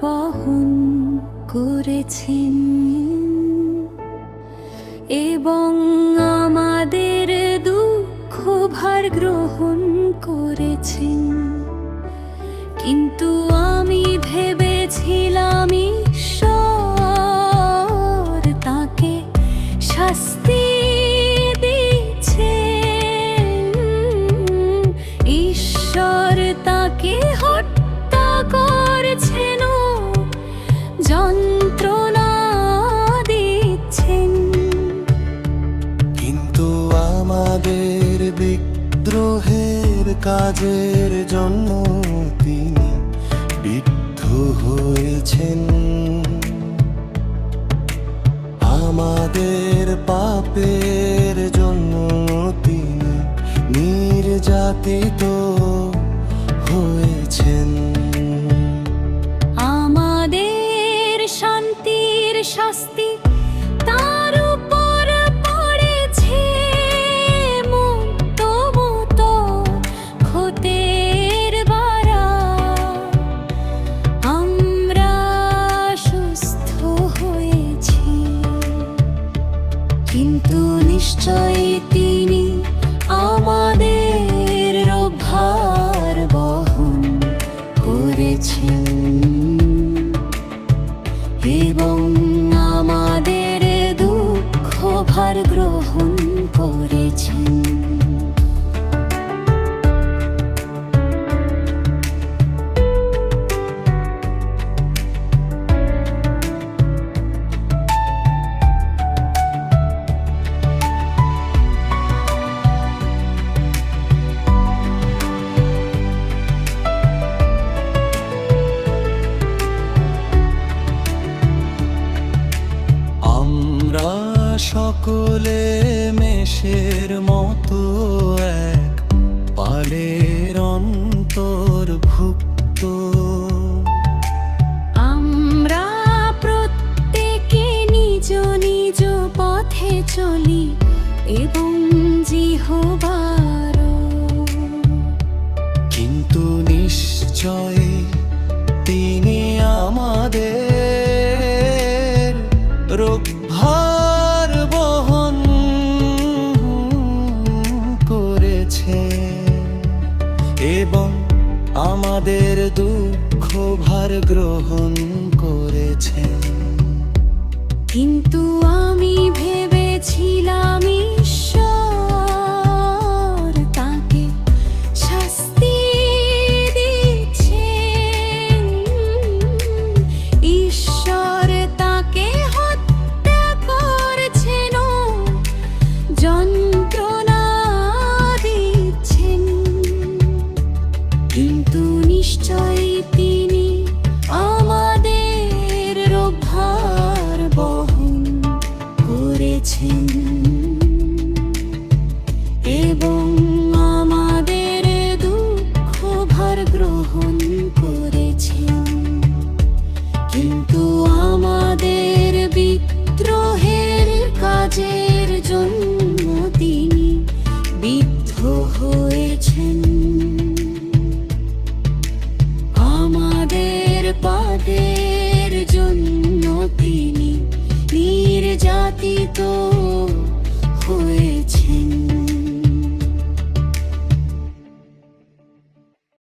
বহন করেছেন এবং আমাদের দুঃখ ভার গ্রহণ করেছেন। কিন্তু আমি ভেবেছিলাম ঈশ্বর তাকে শাস্তি দিচ্ছেন, ঈশ্বর তাকে হত্যা করছেন, যন্ত্রণা দিচ্ছেন। কিন্তু আমাদের বিদ্রোহের কাজের জন্য তিনি বিদ্ধ হয়েছেন, আমাদের পাপের জন্য তিনি নির্যাতিত হয়েছেন। আমাদের শান্তির শাস্তি তার উপর পড়েছে, মুক্ত মুক্ত ক্ষতের বারা আমরা সুস্থ হয়েছি। কিন্তু নিশ্চয়ই তিনি আমাদের ভার বহন করেছেন এবং আমাদের দুঃখ ভার গ্রহণ করেছেন। আমরা সকলে মেষের মতো এক পালের অন্তর্ভুক্ত, আমরা প্রত্যেকে নিজ নিজ পথে চলি এবং জিহ্বার, কিন্তু নিশ্চয় তিনি আমাদের রোগভার বহন করেছেন এবং আমাদের দুঃখ ভার গ্রহণ করেছেন। কিন্তু আমি ভেবেছিলাম ঈশ্বর তাকে শাস্তি দিচ্ছেন, ঈশ্বর তাকে হত্যা করছেন, যন্ত্রণা দিচ্ছেন। কিন্তু নিশ্চয়ই তিনি আমাদের ভার বহন করেছেন এবং আমাদের দুঃখ ভার গ্রহণ করেছেন। কিন্তু আমাদের বিদ্রোহের কাজের জন্য তিনি বিদ্ধ হয়েছেন, আমাদের পাপের জন্য তিনি নির্যাতিত